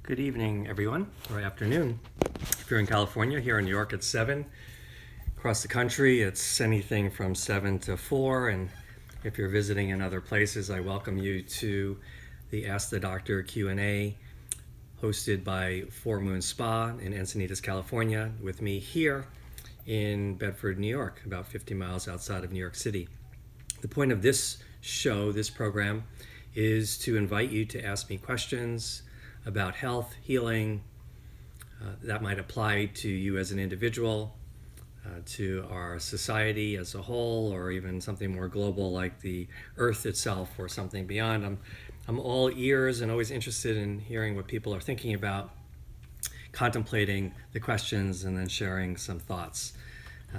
Good evening, everyone, or afternoon. If you're in California, here in New York, it's 7. Across the country, it's anything from 7 to 4. And if you're visiting in other places, I welcome you to the Ask the Doctor Q&A hosted by Four Moon Spa in Encinitas, California, with me here in Bedford, New York, about 50 miles outside of New York City. The point of this show, this program, is to invite you to ask me questions about health, healing, that might apply to you as an individual, to our society as a whole, or even something more global like the earth itself or something beyond. I'm all ears and always interested in hearing what people are thinking about, contemplating the questions, and then sharing some thoughts.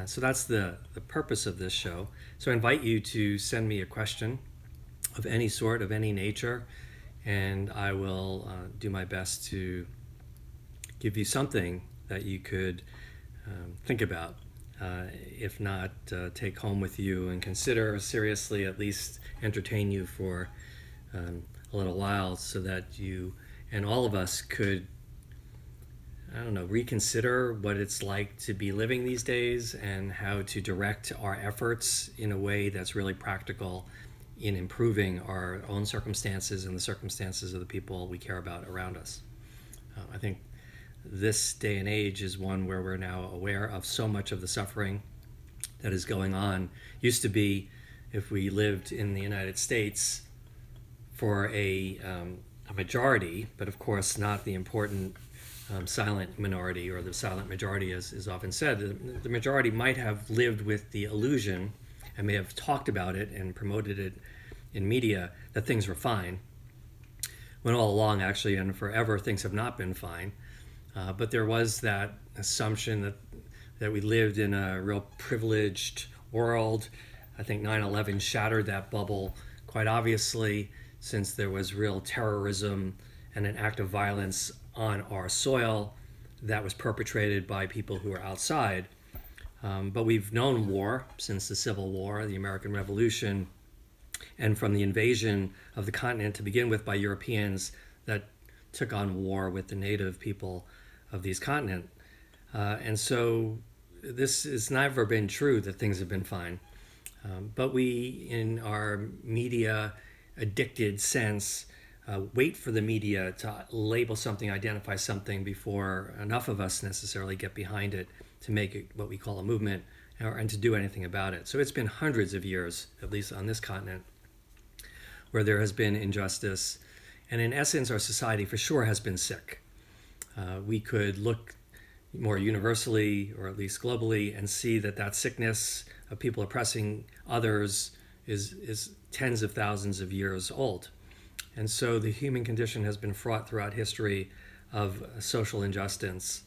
So that's the purpose of this show. So I invite you to send me a question of any sort, of any nature, and I will do my best to give you something that you could think about. If not, take home with you and consider seriously, at least entertain you for a little while, so that you and all of us could, reconsider what it's like to be living these days and how to direct our efforts in a way that's really practical in improving our own circumstances and the circumstances of the people we care about around us. I think this day and age is one where we're now aware of so much of the suffering that is going on. Used to be, if we lived in the United States, for a majority, but of course not the important silent minority, or the silent majority as is often said. The majority might have lived with the illusion and may have talked about it and promoted it in media that things were fine, when all along, actually, and forever, things have not been fine. But there was that assumption that we lived in a real privileged world. I think 9/11 shattered that bubble quite obviously, since there was real terrorism and an act of violence on our soil that was perpetrated by people who were outside. But we've known war since the Civil War, the American Revolution, and from the invasion of the continent to begin with by Europeans that took on war with the native people of these continents. And so this has never been true that things have been fine. But we, in our media addicted sense, wait for the media to label something, identify something, before enough of us necessarily get behind it to make it what we call a movement, and to do anything about it. So it's been hundreds of years, at least on this continent, where there has been injustice. And in essence, our society for sure has been sick. We could look more universally, or at least globally, and see that sickness of people oppressing others is tens of thousands of years old. And so the human condition has been fraught throughout history of social injustice.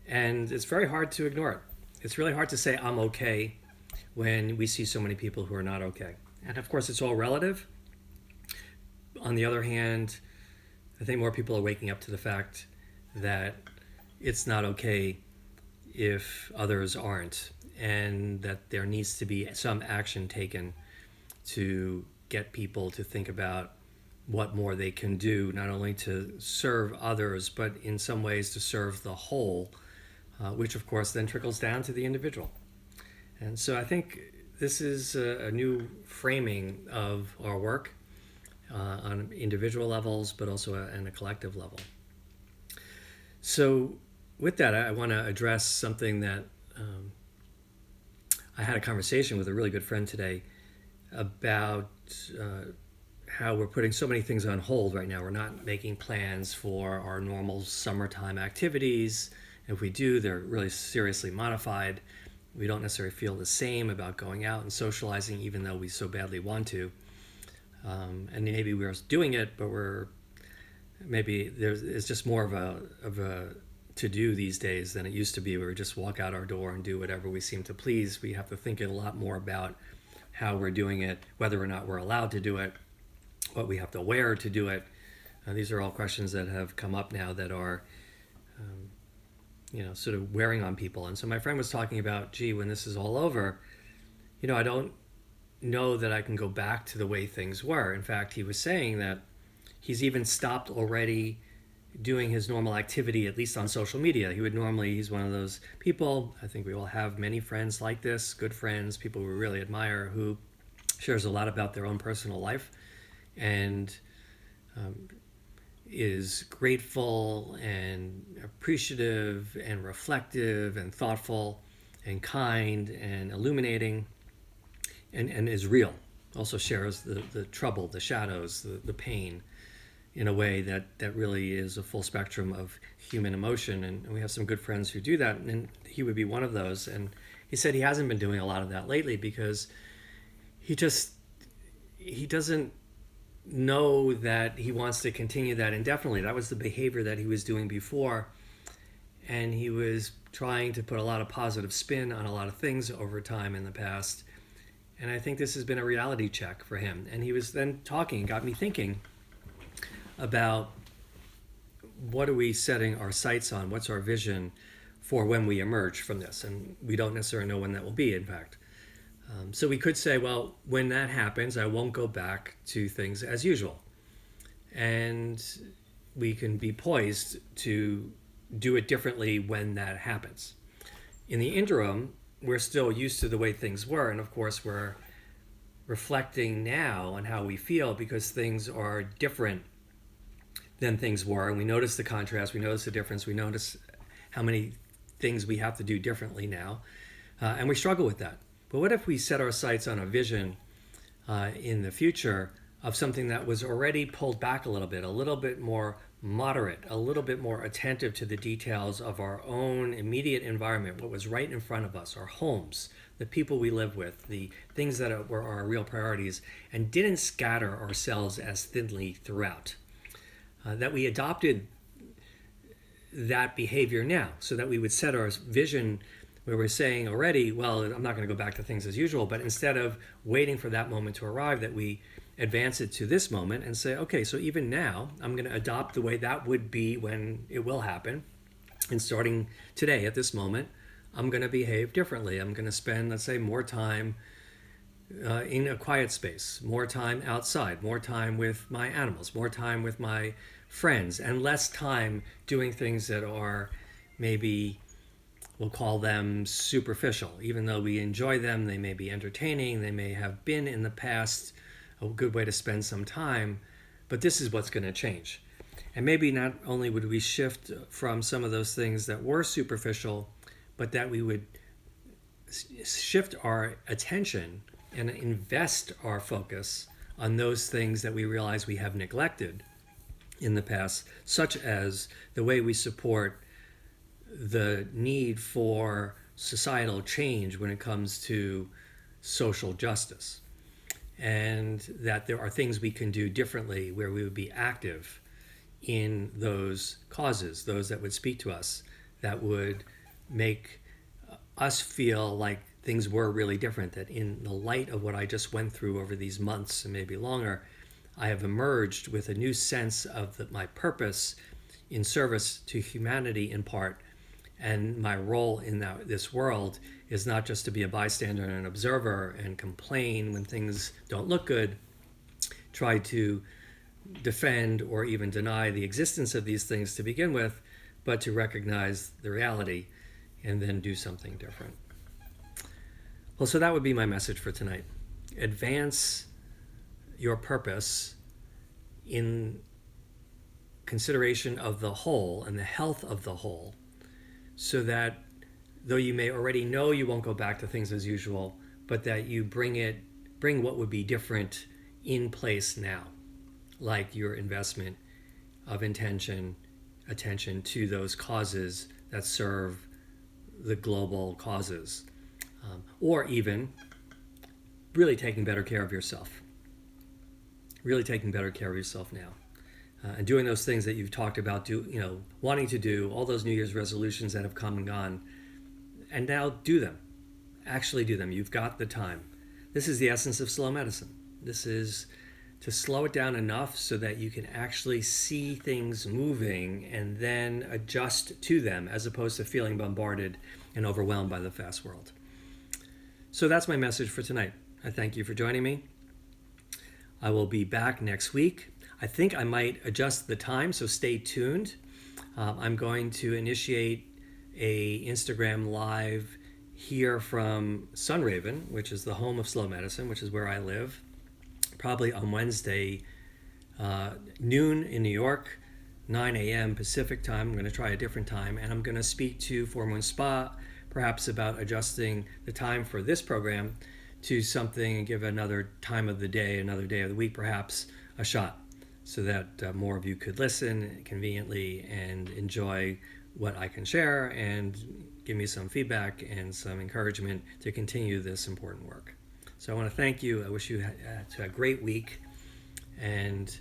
And it's very hard to ignore it. It's really hard to say I'm okay when we see so many people who are not okay. And of course, it's all relative. On the other hand, I think more people are waking up to the fact that it's not okay if others aren't, and that there needs to be some action taken to get people to think about what more they can do, not only to serve others, but in some ways to serve the whole, which of course then trickles down to the individual. And so I think this is a new framing of our work on individual levels, but also on a collective level. So with that, I want to address something that I had a conversation with a really good friend today about how we're putting so many things on hold right now. We're not making plans for our normal summertime activities. If we do, they're really seriously modified. We don't necessarily feel the same about going out and socializing, even though we so badly want to. And maybe we're doing it, but it's just more of a to-do these days than it used to be, where we just walk out our door and do whatever we seem to please. We have to think a lot more about how we're doing it, whether or not we're allowed to do it, what we have to wear to do it. These are all questions that have come up now that are, sort of wearing on people. And so my friend was talking about, when this is all over, I don't know that I can go back to the way things were. In fact, he was saying that he's even stopped already doing his normal activity, at least on social media. He's one of those people, I think we all have many friends like this, good friends, people we really admire, who shares a lot about their own personal life and is grateful and appreciative and reflective and thoughtful and kind and illuminating and is real. Also shares the trouble, the shadows, the pain in a way that really is a full spectrum of human emotion. And we have some good friends who do that, and he would be one of those. And he said he hasn't been doing a lot of that lately because he doesn't know that he wants to continue that indefinitely. That was the behavior that he was doing before, and he was trying to put a lot of positive spin on a lot of things over time in the past. And I think this has been a reality check for him. And he was then talking, got me thinking about what are we setting our sights on, what's our vision for when we emerge from this. And we don't necessarily know when that will be, in fact. So we could say, well, when that happens, I won't go back to things as usual. And we can be poised to do it differently when that happens. In the interim, we're still used to the way things were. And of course, we're reflecting now on how we feel because things are different than things were. And we notice the contrast, we notice the difference, we notice how many things we have to do differently now. And we struggle with that. But what if we set our sights on a vision in the future of something that was already pulled back a little bit more moderate, a little bit more attentive to the details of our own immediate environment, what was right in front of us, our homes, the people we live with, the things that were our real priorities, and didn't scatter ourselves as thinly throughout. That we adopted that behavior now so that we would set our vision where we're saying already, well, I'm not going to go back to things as usual, but instead of waiting for that moment to arrive, that we advance it to this moment and say, okay, so even now, I'm going to adopt the way that would be when it will happen. And starting today, at this moment, I'm going to behave differently. I'm going to spend, let's say, more time in a quiet space, more time outside, more time with my animals, more time with my friends, and less time doing things that are maybe, we'll call them superficial. Even though we enjoy them, they may be entertaining, they may have been in the past a good way to spend some time, but this is what's going to change. And maybe not only would we shift from some of those things that were superficial, but that we would shift our attention and invest our focus on those things that we realize we have neglected in the past, such as the way we support the need for societal change when it comes to social justice. And that there are things we can do differently where we would be active in those causes, those that would speak to us, that would make us feel like things were really different, that in the light of what I just went through over these months and maybe longer, I have emerged with a new sense of my purpose in service to humanity in part. And my role in this world is not just to be a bystander and an observer and complain when things don't look good, try to defend or even deny the existence of these things to begin with, but to recognize the reality and then do something different. Well, so that would be my message for tonight. Advance your purpose in consideration of the whole and the health of the whole, so that though you may already know you won't go back to things as usual, but that you bring what would be different in place now, like your investment of attention to those causes that serve the global causes, or even really taking better care of yourself. Really taking better care of yourself now. And doing those things that you've talked about, wanting to do, all those New Year's resolutions that have come and gone, and now do them. Actually do them. You've got the time. This is the essence of slow medicine. This is to slow it down enough so that you can actually see things moving and then adjust to them, as opposed to feeling bombarded and overwhelmed by the fast world. So that's my message for tonight. I thank you for joining me. I will be back next week. I think I might adjust the time, so stay tuned. I'm going to initiate a Instagram live here from Sunraven, which is the home of slow medicine, which is where I live, probably on Wednesday, noon in New York, 9 a.m. Pacific time. I'm going to try a different time, and I'm going to speak to Four Moon Spa, perhaps about adjusting the time for this program to something and give another time of the day, another day of the week, perhaps a shot, so that more of you could listen conveniently and enjoy what I can share and give me some feedback and some encouragement to continue this important work. So I want to thank you. I wish you had a great week, and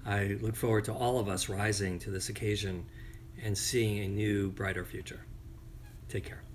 I look forward to all of us rising to this occasion and seeing a new, brighter future. Take care.